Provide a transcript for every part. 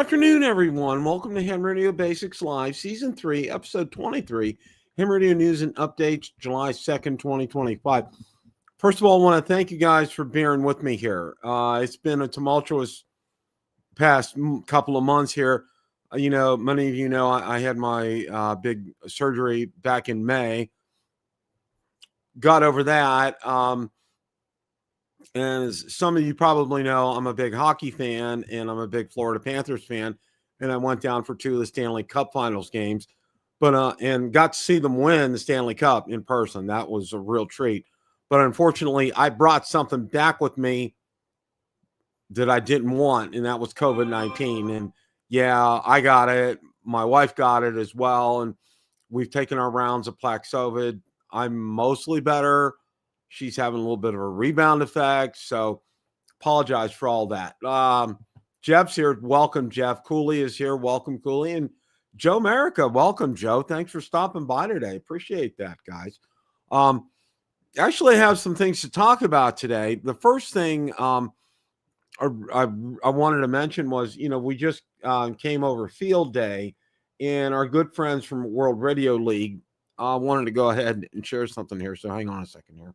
afternoon, everyone. Welcome to Ham Radio Basics Live, Season 3, Episode 23, Ham Radio News and Updates, July 2nd, 2025. First of all, I want to thank you guys for bearing with me here. It's been a tumultuous past couple of months here. Many of you know I had my big surgery back in May. Got over that. And as some of you probably know, I'm a big hockey fan and I'm a big Florida Panthers fan. And I went down for 2 of the Stanley Cup Finals games, and got to see them win the Stanley Cup in person. That was a real treat. But unfortunately, I brought something back with me that I didn't want, and that was COVID-19. And yeah, I got it. My wife got it as well. And we've taken our rounds of Paxlovid. I'm mostly better. She's having a little bit of a rebound effect, so apologize for all that. Jeff's here. Welcome, Jeff. Cooley is here. Welcome, Cooley. And Joe America. Welcome, Joe. Thanks for stopping by today. Appreciate that, guys. Actually, I have some things to talk about today. The first thing I wanted to mention was, we just came over Field Day, and our good friends from World Radio League wanted to go ahead and share something here. So hang on a second here.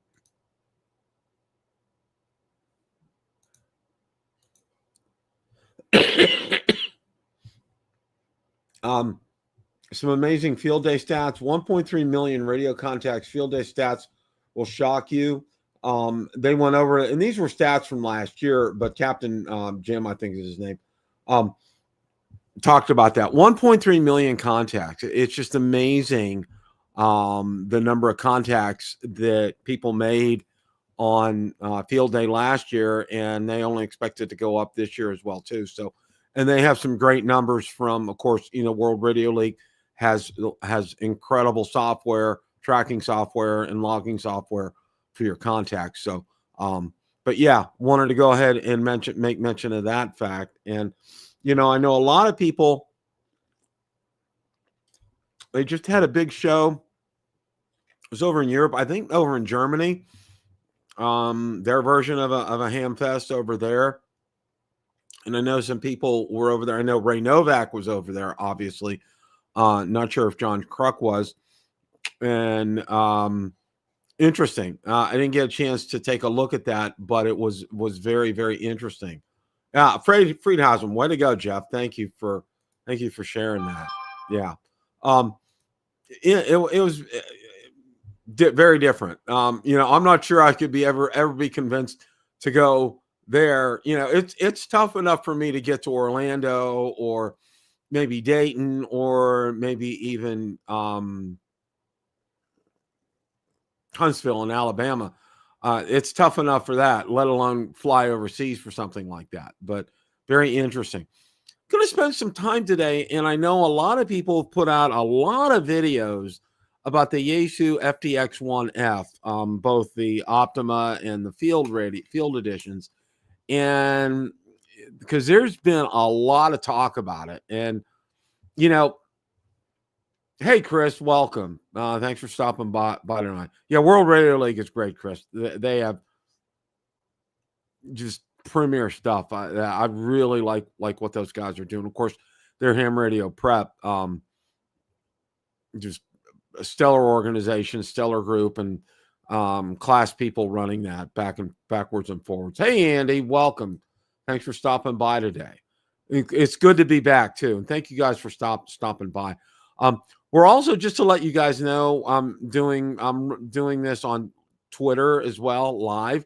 Some amazing field day stats. 1.3 million radio contacts. Field day stats will shock you. They went over it, and these were stats from last year, but Captain Jim, I think is his name, talked about that. 1.3 million contacts. It's just amazing the number of contacts that people made on field day last year, and they only expect it to go up this year as well too. So, and they have some great numbers from, of course, World Radio League has incredible software, tracking software and logging software for your contacts. So, but yeah, wanted to go ahead and make mention of that fact. And, I know a lot of people, they just had a big show. It was over in Europe, I think over in Germany. Their version of a ham fest over there. And I know some people were over there. I know Ray Novak was over there, obviously. Not sure if John Kruk was. And interesting. I didn't get a chance to take a look at that, but it was very, very interesting. Friedhausen, way to go, Jeff. Thank you for sharing that. Yeah. It was very different. I'm not sure I could ever be convinced to go there. It's tough enough for me to get to Orlando or maybe Dayton or maybe even Huntsville in Alabama. It's tough enough for that, let alone fly overseas for something like that. But very interesting. Going to spend some time today, and I know a lot of people have put out a lot of videos about the Yaesu FTX-1F, both the Optima and the field editions. And because there's been a lot of talk about it. And, hey, Chris, welcome. Thanks for stopping by tonight. Yeah, World Radio League is great, Chris. They have just premier stuff. I really like what those guys are doing. Of course, their ham radio prep, just a stellar organization, stellar group, and class people running that backwards and forwards. Hey, Andy, welcome. Thanks for stopping by today. It's good to be back too, and thank you guys for stopping by. We're also, just to let you guys know, I'm doing this on Twitter as well, live.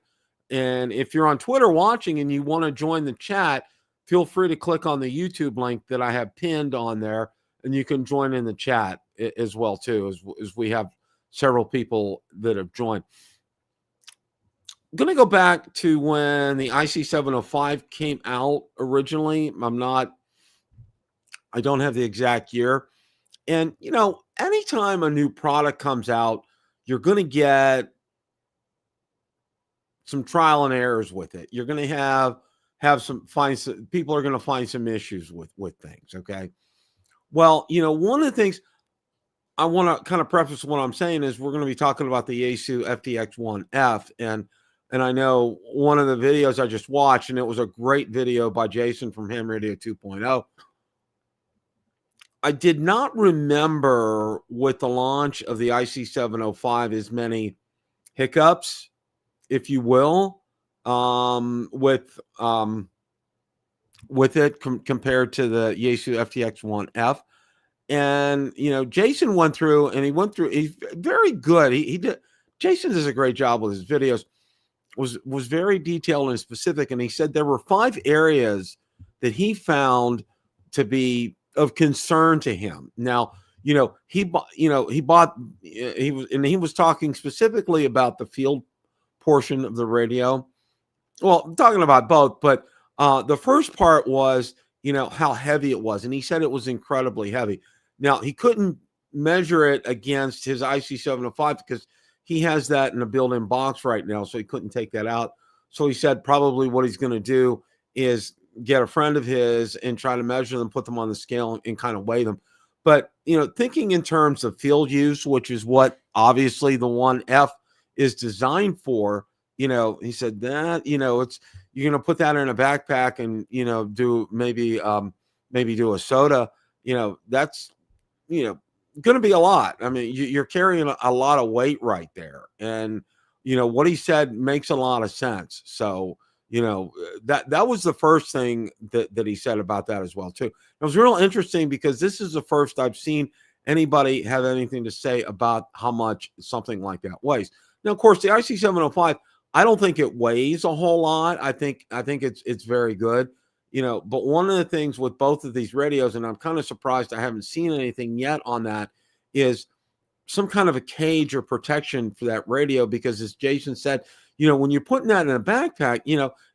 And if you're on Twitter watching and you want to join the chat, feel free to click on the YouTube link that I have pinned on there, and you can join in the chat as well too, as we have several people that have joined. I'm going to go back to when the IC705 came out originally. I don't have the exact year. And, anytime a new product comes out, you're going to get some trial and errors with it. You're going to have some people are going to find some issues with things. Okay. Well, one of the things I want to kind of preface what I'm saying is we're going to be talking about the Yaesu FTX-1F. And I know one of the videos I just watched, and it was a great video by Jason from Ham Radio 2.0. I did not remember with the launch of the IC705 as many hiccups, if you will, with it compared to the Yaesu FTX-1F. And Jason went through, and he's very good. He did. Jason does a great job with his videos. Was very detailed and specific, and he said there were 5 areas that he found to be of concern to him. Now, he was talking specifically about the field portion of the radio. Well, I'm talking about both, but the first part was, how heavy it was, and he said it was incredibly heavy. Now, he couldn't measure it against his IC705 because he has that in a built-in box right now, so he couldn't take that out. So he said probably what he's going to do is get a friend of his and try to measure them, put them on the scale, and kind of weigh them. But, thinking in terms of field use, which is what obviously the 1F is designed for, he said that, it's, you're going to put that in a backpack and, do maybe do a soda, that's, going to be a lot. I mean, you're carrying a lot of weight right there. And, what he said makes a lot of sense. So, that was the first thing that he said about that as well, too. It was real interesting because this is the first I've seen anybody have anything to say about how much something like that weighs. Now, of course, the IC705, I don't think it weighs a whole lot. I think it's very good, but one of the things with both of these radios, and I'm kind of surprised I haven't seen anything yet on that, is some kind of a cage or protection for that radio, because as Jason said, when you're putting that in a backpack,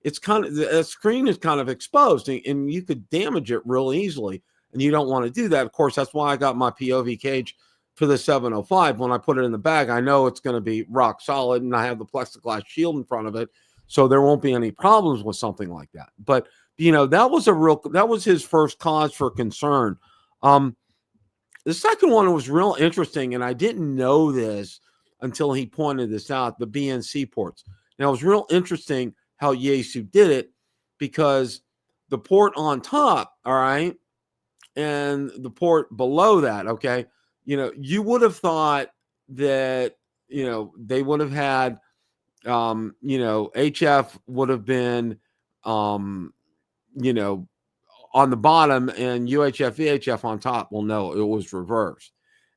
it's kind of, the screen is kind of exposed and you could damage it real easily, and you don't want to do that. Of course, that's why I got my POV cage for the 705. When I put it in the bag, I know it's going to be rock solid, and I have the plexiglass shield in front of it, so there won't be any problems with something like that. But that was his first cause for concern. The second one was real interesting, and I didn't know this until he pointed this out, the BNC ports. Now, it was real interesting how Yaesu did it, because the port on top, all right, and the port below that, okay, you would have thought that, they would have had, HF would have been, on the bottom and UHF, VHF on top. Well, no, it was reversed.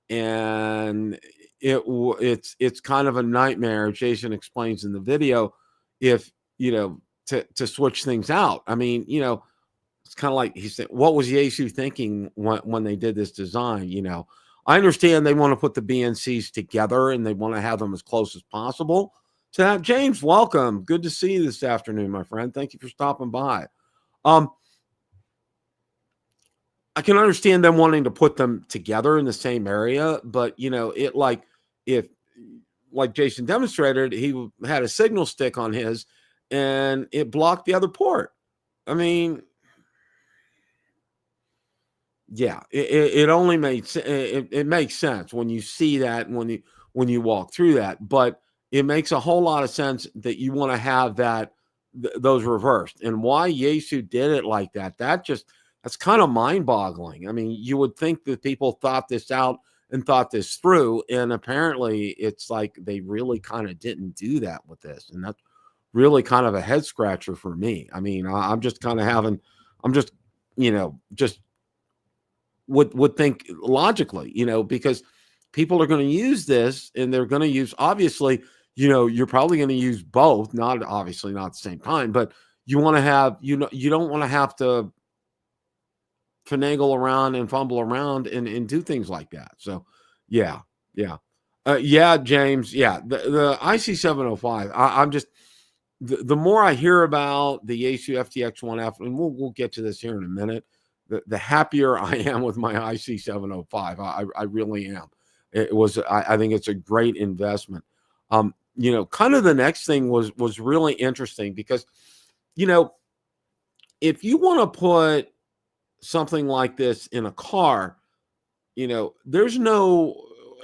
And it's kind of a nightmare. Jason explains in the video, if, to switch things out. I mean, it's kind of like he said, what was Yaesu thinking when they did this design? I understand they want to put the BNCs together and they want to have them as close as possible to that. James, welcome. Good to see you this afternoon, my friend. Thank you for stopping by. I can understand them wanting to put them together in the same area, but like Jason demonstrated, he had a signal stick on his and it blocked the other port. I mean, yeah, it only makes it makes sense when you see that, when you walk through that, but it makes a whole lot of sense that you want to have those reversed. And why Yaesu did it like that, that's kind of mind-boggling. I mean, you would think that people thought this out and thought this through, and apparently it's like they really kind of didn't do that with this, and that's really kind of a head scratcher for me. I mean, I'm just kind of just would think logically, because people are going to use this, and they're going to use, obviously, you're probably going to use both, not obviously not at the same time, but you want to have, you don't want to have to finagle around and fumble around and do things like that. So yeah, James, the IC705, I'm just, the more I hear about the Yaesu FTX-1F, and we'll get to this here in a minute, the happier I am with my IC705. I really am. I think it's a great investment. Kind of the next thing was really interesting, because if you want to put something like this in a car, there's no,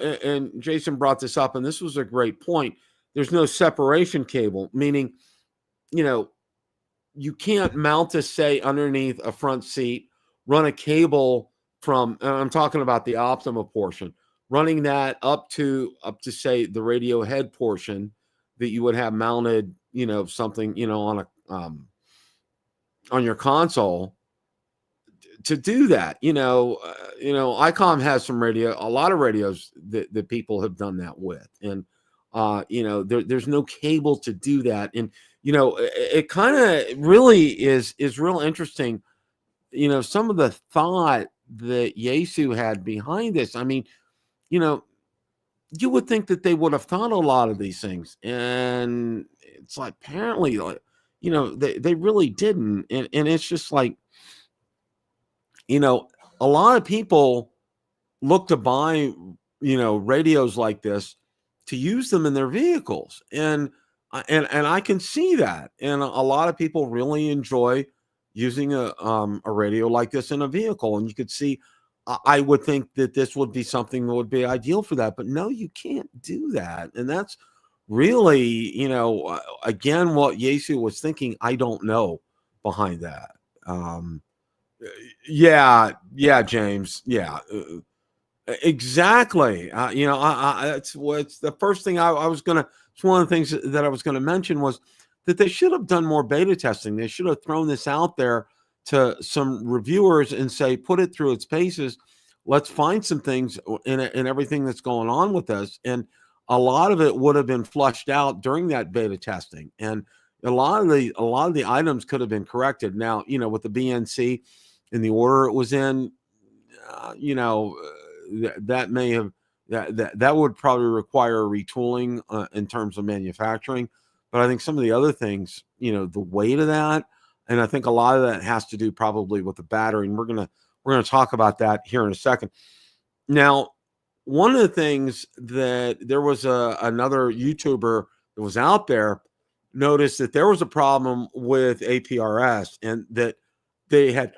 and Jason brought this up, and this was a great point, there's no separation cable, meaning, you can't mount this, say, underneath a front seat, run a cable from, and I'm talking about the Optima portion, running that up to say the radio head portion that you would have mounted, something, on a on your console to do that. ICOM has a lot of radios that people have done that with, and there's no cable to do that, and it kind of really is real interesting. Some of the thought that Yaesu had behind this. I mean, you would think that they would have thought a lot of these things, and it's like apparently, like, they really didn't, and it's just like, a lot of people look to buy, radios like this to use them in their vehicles, and I can see that, and a lot of people really enjoy using a radio like this in a vehicle, and you could see. I would think that this would be something that would be ideal for that, but no, you can't do that, and that's really, again, what Yaesu was thinking. I don't know behind that. Yeah, James. Yeah, exactly. It's what's the first thing I was gonna. It's one of the things that I was gonna mention was that they should have done more beta testing. They should have thrown this out there to some reviewers and say, put it through its paces. Let's find some things in everything that's going on with us, and a lot of it would have been flushed out during that beta testing, and a lot of the items could have been corrected. Now, with the BNC in the order it was in, that may have that would probably require retooling in terms of manufacturing. But I think some of the other things, the weight of that, and I think a lot of that has to do probably with the battery. And we're gonna talk about that here in a second. Now, one of the things that there was another YouTuber that was out there noticed that there was a problem with APRS, and that they had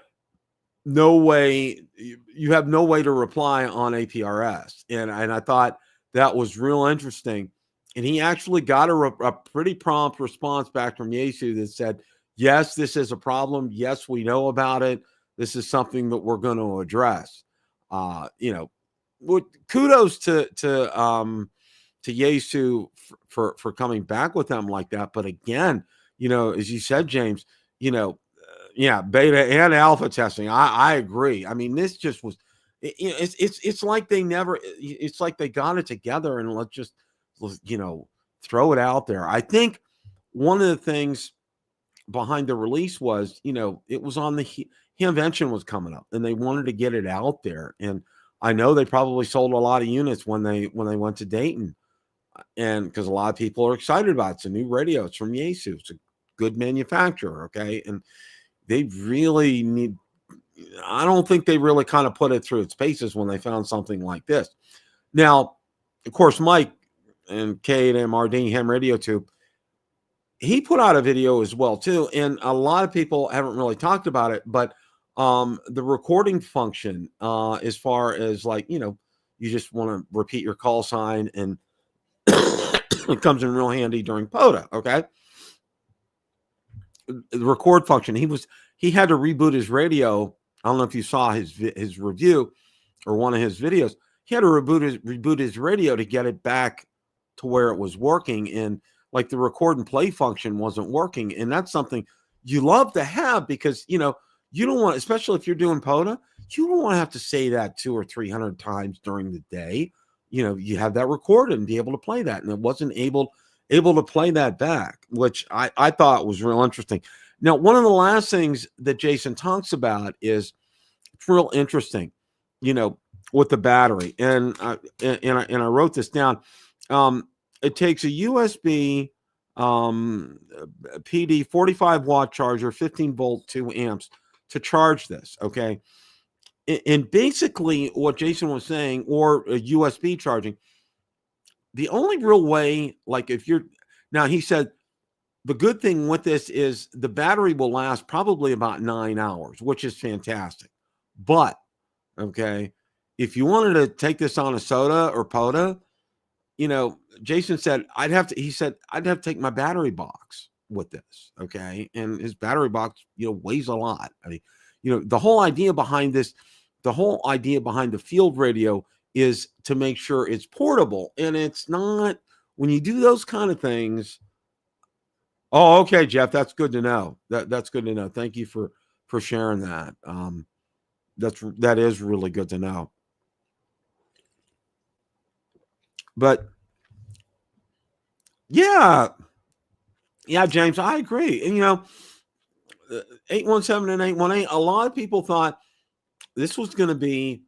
no way, you have no way to reply on APRS. And I thought that was real interesting. And he actually got a pretty prompt response back from Yaesu that said, yes, this is a problem. Yes, we know about it. This is something that we're going to address. Kudos to Yaesu for coming back with them like that. But again, as you said, James, yeah, beta and alpha testing. I agree. I mean, this just was, it's like they never, it's like they got it together and let's just, throw it out there. I think one of the things behind the release was, it was on the invention was coming up, and they wanted to get it out there. And I know they probably sold a lot of units when they went to Dayton, and because a lot of people are excited about it. It's a new radio. It's from Yaesu. It's a good manufacturer. Okay, and they really need. I don't think they really kind of put it through its paces when they found something like this. Now, of course, Mike and Kate and Mardine Ham Radio Tube, he put out a video as well too, and a lot of people haven't really talked about it, but the recording function, as far as like, you just want to repeat your call sign, and it comes in real handy during POTA. Okay, the record function, he had to reboot his radio. I don't know if you saw his review or one of his videos. He had to reboot his radio to get it back to where it was working, and like the record and play function wasn't working. And that's something you love to have, because you don't want, especially if you're doing POTA, you don't want to have to say that 200 or 300 times during the day. You have that recorded and be able to play that, and it wasn't able to play that back, which I thought was real interesting. Now, one of the last things that Jason talks about is, it's real interesting, with the battery, and I wrote this down. It takes a USB PD 45 watt charger, 15 volt, 2 amps to charge this. Okay. And basically what Jason was saying, or a USB charging, the only real way, like now he said, the good thing with this is the battery will last probably about 9 hours, which is fantastic. But, okay, if you wanted to take this on a SOTA or POTA, Jason said, I'd have to take my battery box with this. Okay. And his battery box, weighs a lot. I mean, the whole idea behind this, the whole idea behind the field radio is to make sure it's portable, and it's not. When you do those kind of things. Oh, okay, Jeff, that's good to know. That's good to know. Thank you for sharing that. That is really good to know. But yeah, James, I agree. And 817 and 818, a lot of people thought this was going to be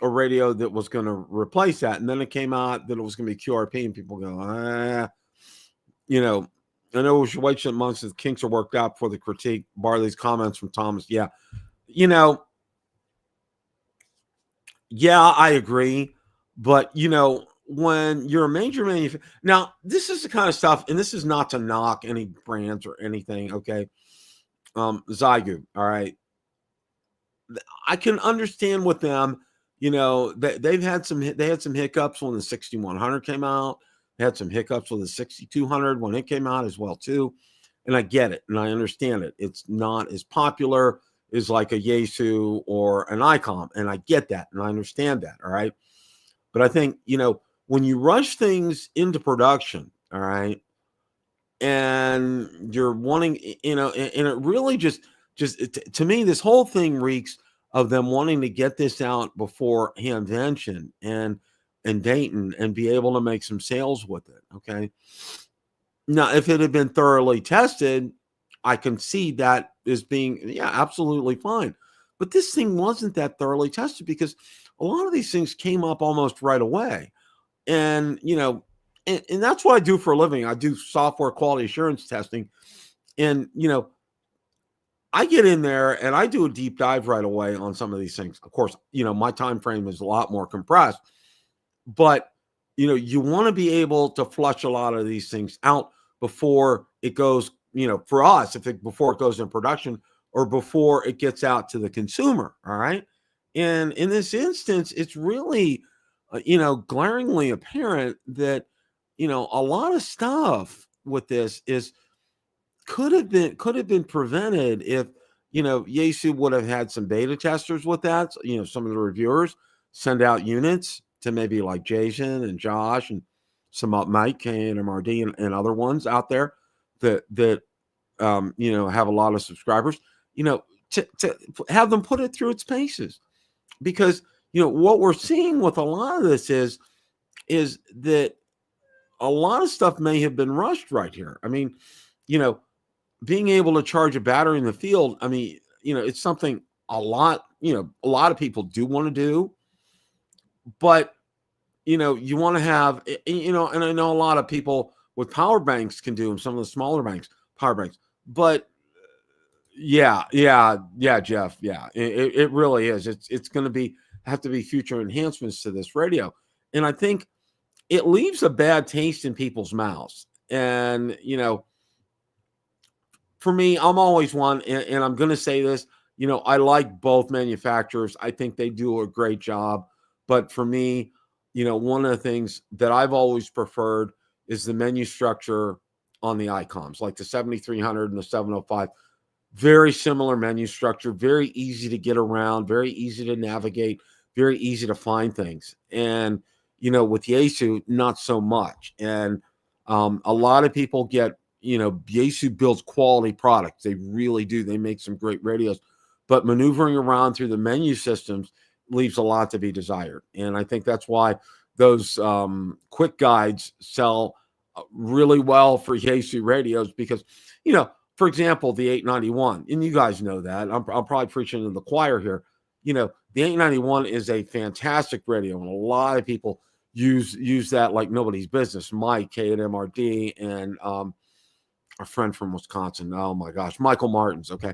a radio that was going to replace that, and then it came out that it was going to be QRP, and people go, I know we should wait some months as kinks are worked out for the critique. Barley's comments from Thomas. Yeah. I agree. But, when you're a major manufacturer, now this is the kind of stuff, and this is not to knock any brands or anything. Okay. Zygu. All right. I can understand with them, they had some hiccups when the 6100 came out. They had some hiccups with the 6200 when it came out as well too. And I get it. And I understand it. It's not as popular as like a Yaesu or an ICOM. And I get that. And I understand that. All right. But I think, when you rush things into production, all right, and you're wanting, and it really just to me, this whole thing reeks of them wanting to get this out before Hamvention and Dayton and be able to make some sales with it. Okay. Now, if it had been thoroughly tested, I can see that as being, absolutely fine. But this thing wasn't that thoroughly tested because a lot of these things came up almost right away. And, and that's what I do for a living. I do software quality assurance testing. And, I get in there and I do a deep dive right away on some of these things. Of course, my time frame is a lot more compressed, but you want to be able to flush a lot of these things out before it goes, for us, before it goes in production or before it gets out to the consumer. All right. And in this instance, it's really, glaringly apparent that, a lot of stuff with this could have been prevented if, Yaesu would have had some beta testers with that. Some of the reviewers send out units to maybe like Jason and Josh and some Mike and MRD and other ones out there that have a lot of subscribers, to have them put it through its paces. Because, what we're seeing with a lot of this is that a lot of stuff may have been rushed right here. I mean, being able to charge a battery in the field, I mean, it's something a lot of people do want to do, but, you want to have, and I know a lot of people with power banks can do them, some of the smaller power banks, but yeah, Jeff. Yeah, it really is. It's going to have to be future enhancements to this radio. And I think it leaves a bad taste in people's mouths. And, for me, I'm always one, and I'm going to say this, I like both manufacturers. I think they do a great job. But for me, one of the things that I've always preferred is the menu structure on the ICOMs, like the 7300 and the 705. Very similar menu structure, very easy to get around, very easy to navigate, very easy to find things. And, with Yaesu, not so much. And a lot of people get, Yaesu builds quality products. They really do. They make some great radios. But maneuvering around through the menu systems leaves a lot to be desired. And I think that's why those quick guides sell really well for Yaesu radios because, for example, the 891, and you guys know that. I'm probably preaching to the choir here. The 891 is a fantastic radio, and a lot of people use that like nobody's business. Mike, K and MRD, and our friend from Wisconsin. Oh my gosh, Michael Martins. Okay,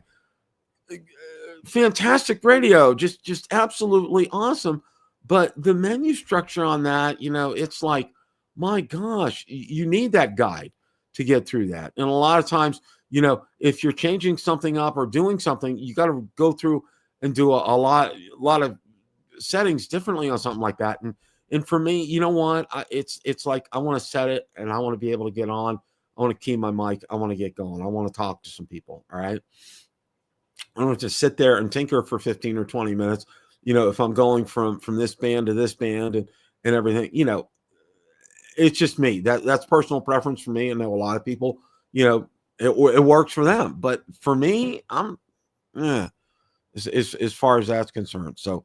fantastic radio, just absolutely awesome. But the menu structure on that, it's like, my gosh, you need that guide to get through that. And a lot of times, if you're changing something up or doing something, you got to go through and do a lot of settings differently on something like that. And for me, you know what? It's like I want to set it and I want to be able to get on. I want to key my mic. I want to get going. I want to talk to some people. All right. I don't have to sit there and tinker for 15 or 20 minutes if I'm going from this band to this band and everything, it's just me. That's personal preference for me. I know a lot of people, it works for them, but for me, I'm as far as that's concerned. So,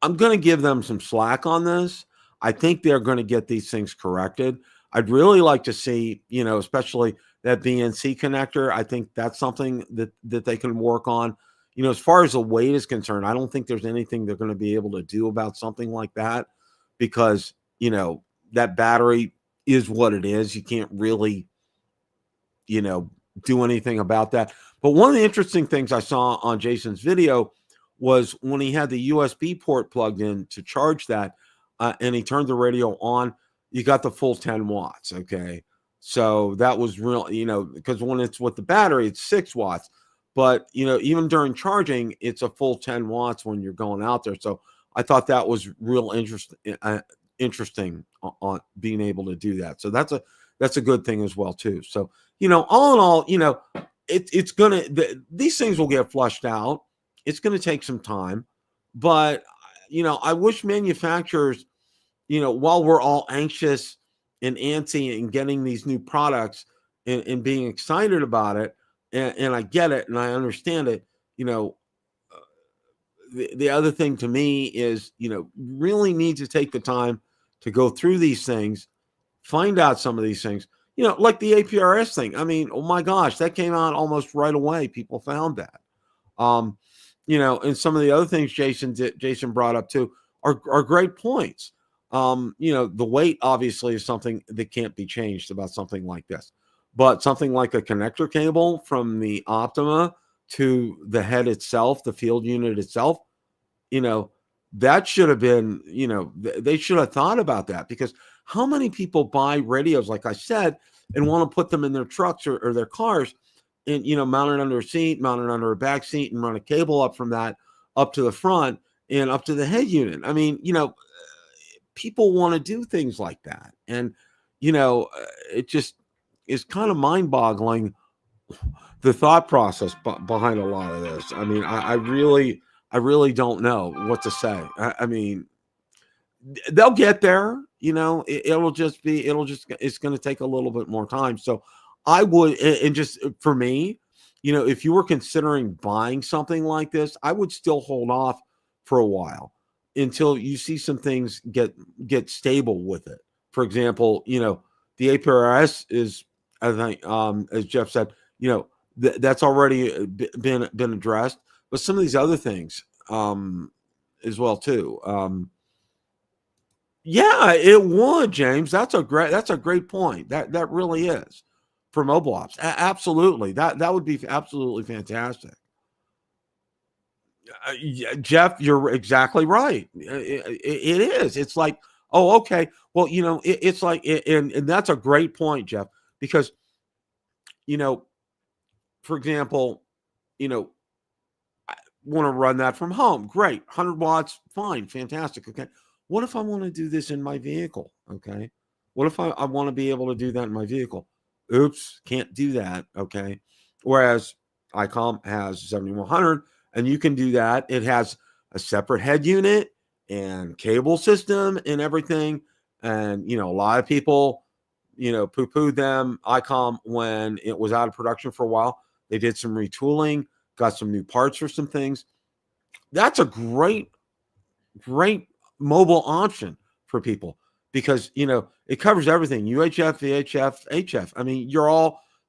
I'm going to give them some slack on this. I think they're going to get these things corrected. I'd really like to see, especially that BNC connector. I think that's something that they can work on. As far as the weight is concerned, I don't think there's anything they're going to be able to do about something like that because, that battery is what it is. You can't really, do anything about that. But one of the interesting things I saw on Jason's video was when he had the USB port plugged in to charge that, and he turned the radio on, you got the full 10 watts. Okay. So that was real, because when it's with the battery, it's 6 watts. But, even during charging, it's a full 10 watts when you're going out there. So I thought that was real interesting on being able to do that. So that's a good thing as well, too. So, all in all, it's going to, these things will get flushed out. It's going to take some time, but, I wish manufacturers, while we're all anxious and antsy and getting these new products and being excited about it, and I get it and I understand it, the other thing to me is, really need to take the time to go through these things, find out some of these things, like the APRS thing. I mean, oh my gosh, that came out almost right away. People found that. And some of the other things Jason brought up too are great points. The weight obviously is something that can't be changed about something like this, but something like a connector cable from the Optima to the head itself, the field unit itself, that should have been, they should have thought about that, because how many people buy radios, like I said, and want to put them in their trucks or their cars and, mount it under a seat, mount it under a back seat, and run a cable up from that up to the front and up to the head unit. I mean, people want to do things like that. And, it just is kind of mind boggling, the thought process behind a lot of this. I mean, I really don't know what to say. I mean, they'll get there, it's going to take a little bit more time. So I would, and just for me, if you were considering buying something like this, I would still hold off for a while until you see some things get stable with it. For example, the APRS is, I think, as Jeff said, that's already been addressed, but some of these other things, as well too. Yeah, it would, James. That's a great point. That really is for mobile ops. Absolutely. That would be absolutely fantastic. Jeff, you're exactly right. It is. It's like, oh, okay. Well, it's like, and that's a great point, Jeff, because, for example, I want to run that from home. Great. 100 watts. Fine. Fantastic. Okay. What if I want to do this in my vehicle? Okay. What if I want to be able to do that in my vehicle? Oops. Can't do that. Okay. Whereas ICOM has 7100 and you can do that. It has a separate head unit and cable system and everything. And, a lot of people, poo-pooed them, ICOM, when it was out of production for a while. They did some retooling, got some new parts for some things. That's a great mobile option for people because, it covers everything. UHF, VHF, HF. I mean,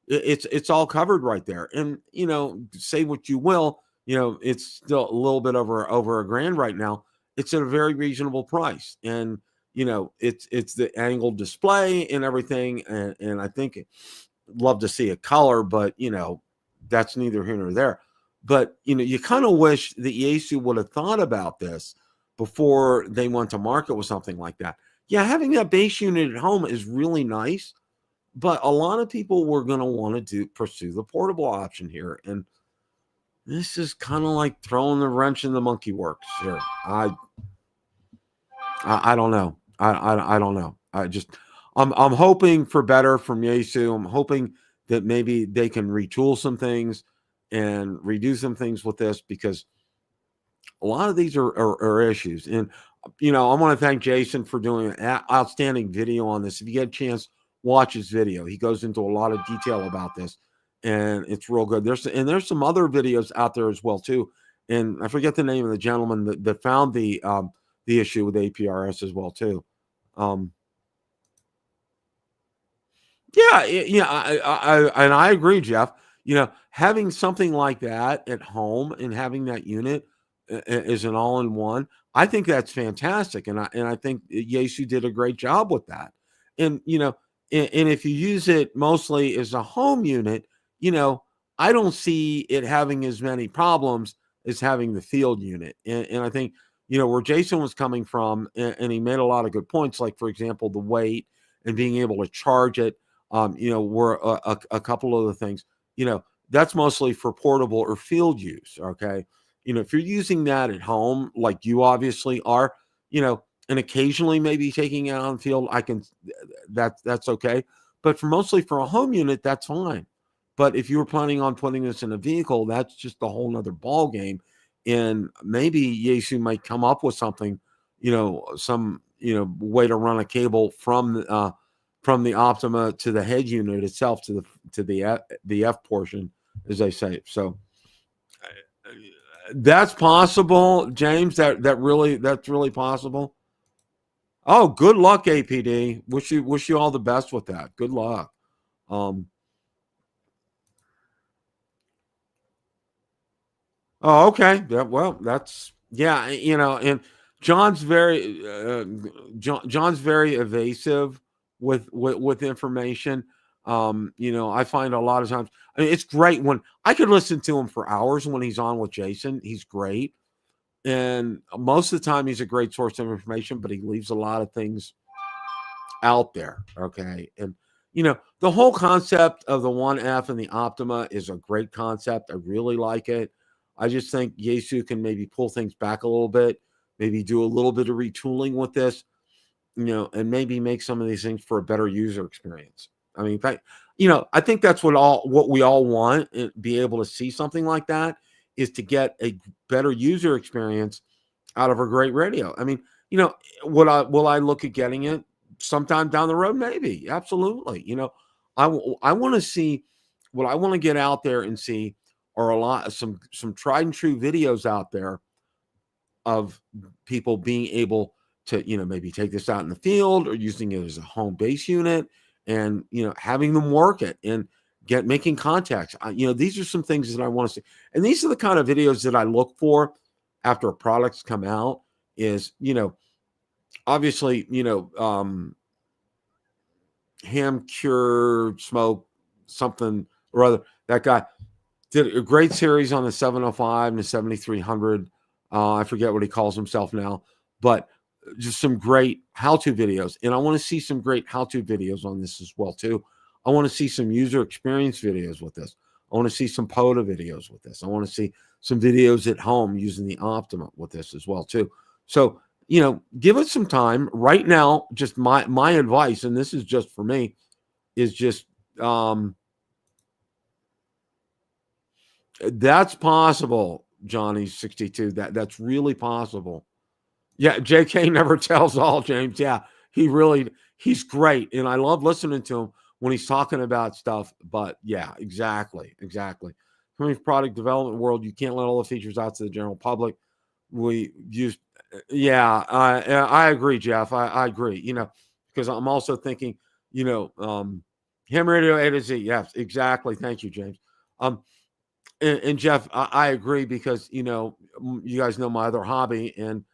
it's all covered right there. And, say what you will, it's still a little bit over $1,000 right now. It's at a very reasonable price. And, it's the angled display and everything. And I think love to see a color, but, that's neither here nor there. But, you kind of wish that Yaesu would have thought about this before they went to market with something like that. Yeah, having that base unit at home is really nice, but a lot of people were going to want to pursue the portable option here. And this is kind of like throwing the wrench in the monkey works here. I don't know. I don't know. I'm hoping for better from Yaesu. I'm hoping that maybe they can retool some things and redo some things with this, because a lot of these are issues. And, I want to thank Jason for doing an outstanding video on this. If you get a chance, watch his video. He goes into a lot of detail about this, and it's real good. There's some other videos out there as well too. And I forget the name of the gentleman that found the issue with APRS as well too. And I agree, Jeff. Having something like that at home and having that unit is an all-in-one. I think that's fantastic, and I think Yaesu did a great job with that. And and if you use it mostly as a home unit, I don't see it having as many problems as having the field unit. And I think where Jason was coming from, and he made a lot of good points, like for example the weight and being able to charge it. Were a couple of the things, that's mostly for portable or field use. Okay. If you're using that at home, like you obviously are, and occasionally maybe taking it on the field, that's okay. But mostly for a home unit, that's fine. But if you were planning on putting this in a vehicle, that's just a whole nother ball game. And maybe Yaesu might come up with something, some, way to run a cable from the Optima to the head unit itself, to the F portion, as they say. So that's possible, James. That's really possible. Oh, good luck, APD. Wish you all the best with that. Good luck. Oh, okay. Yeah, well, that's and John's very evasive with information. I find a lot of times, I mean, it's great when I could listen to him for hours when he's on with Jason. He's great. And most of the time he's a great source of information, but he leaves a lot of things out there. Okay. And, the whole concept of the 1F and the Optima is a great concept. I really like it. I just think Yaesu can maybe pull things back a little bit, maybe do a little bit of retooling with this, and maybe make some of these things for a better user experience. I mean, I think that's what we all want, and be able to see something like that, is to get a better user experience out of a great radio. I mean, will I look at getting it sometime down the road? Maybe, absolutely. I want to see, what I want to get out there and see are some tried and true videos out there of people being able to, maybe take this out in the field or using it as a home base unit, and, having them work it and making contacts. These are some things that I want to see. And these are the kind of videos that I look for after a product's come out, is, obviously, Ham Cure Smoke something or other. That guy did a great series on the 705 and the 7300. I forget what he calls himself now, but just some great how-to videos. And I want to see some great how-to videos on this as well too. I want to see some user experience videos with this. I want to see some POTA videos with this. I want to see some videos at home using the Optima with this as well too. So, give it some time. Right now, just my advice, and this is just for me, is just that's possible, Johnny 62. That's really possible. Yeah, JK never tells all, James. Yeah, he's great. And I love listening to him when he's talking about stuff. But yeah, exactly. Coming from product development world, you can't let all the features out to the general public. We use, yeah, I agree, Jeff. I agree, because I'm also thinking, ham radio A to Z. Yes, exactly. Thank you, James. And Jeff, I agree, because, you guys know my other hobby, and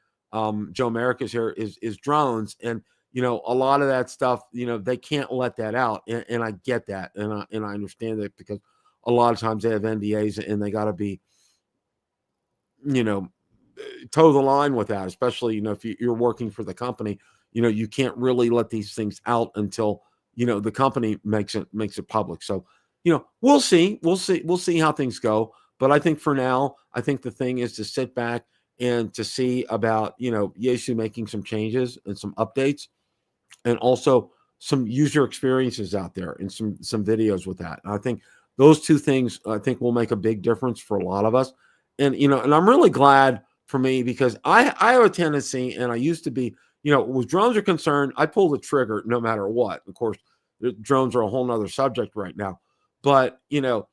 Joe America's here, is drones. And, a lot of that stuff, they can't let that out. And I get that. And I understand that, because a lot of times they have NDAs and they got to be, toe the line with that, especially, if you're working for the company, you can't really let these things out until, the company makes it public. So, we'll see how things go. But I think for now, I think the thing is to sit back and to see about, Yaesu making some changes and some updates, and also some user experiences out there, and some videos with that. And I think those two things I think will make a big difference for a lot of us. And and I'm really glad for me, because I have a tendency, and I used to be, with drones are concerned, I pull the trigger no matter what. Of course, drones are a whole nother subject right now, but I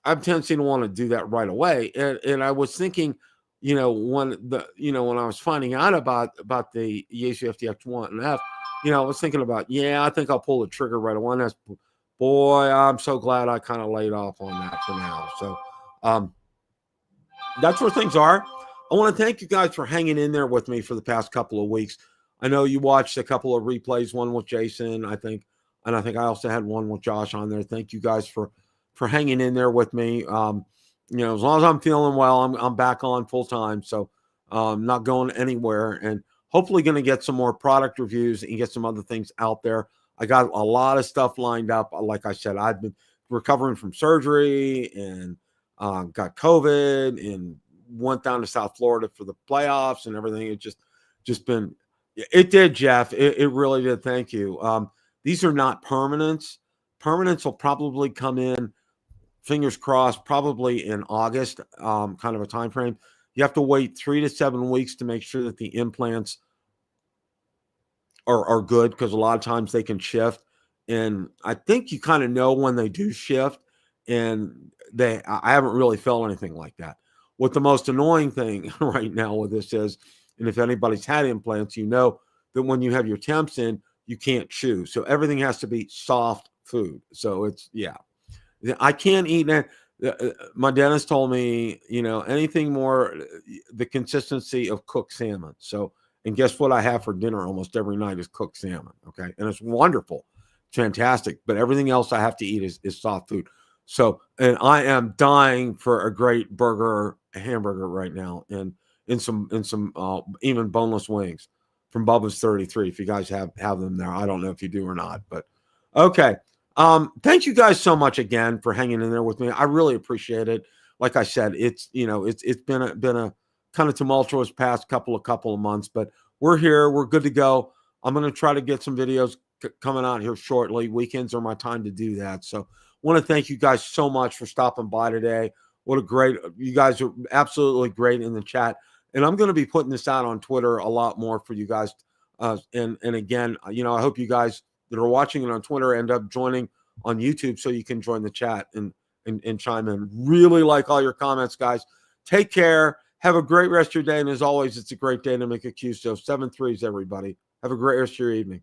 have a tendency to want to do that right away. And I was thinking, when I was finding out about the Yaesu FTX-150, I was thinking about, I think I'll pull the trigger right away. And that's, boy, I'm so glad I kind of laid off on that for now. So that's where things are. I want to thank you guys for hanging in there with me for the past couple of weeks. I know you watched a couple of replays, one with Jason, I think, and I think I also had one with Josh on there. Thank you guys for hanging in there with me. As long as I'm feeling well, I'm back on full time, so not going anywhere, and hopefully going to get some more product reviews and get some other things out there. I got a lot of stuff lined up. Like I said, I've been recovering from surgery and got COVID and went down to South Florida for the playoffs and everything. It just been, it did, Jeff. It really did. Thank you. These are not permanents. Permanents will probably come in, fingers crossed, probably in August, kind of a time frame. You have to wait 3 to 7 weeks to make sure that the implants are good, because a lot of times they can shift. And I think you kind of know when they do shift, and I haven't really felt anything like that. What the most annoying thing right now with this is, and if anybody's had implants, you know that when you have your temps in, you can't chew. So everything has to be soft food. So it's, I can't eat that. My dentist told me, anything more the consistency of cooked salmon. So, and guess what I have for dinner almost every night is cooked salmon. Okay. And it's wonderful, fantastic. But everything else I have to eat is soft food. So, and I am dying for a great burger, a hamburger right now, and in some even boneless wings from Bubba's 33. If you guys have them there, I don't know if you do or not, but okay. Thank you guys so much again for hanging in there with me. I really appreciate it. Like I said, it's been a kind of tumultuous past couple of months, but we're here. We're good to go. I'm going to try to get some videos coming out here shortly. Weekends are my time to do that. So want to thank you guys so much for stopping by today. What a great, you guys are absolutely great in the chat. And I'm going to be putting this out on Twitter a lot more for you guys. And again, I hope you guys that are watching it on Twitter end up joining on YouTube so you can join the chat and chime in. Really like all your comments, guys. Take care. Have a great rest of your day. And as always, it's a great day to make a QSO. 7 threes, everybody. Have a great rest of your evening.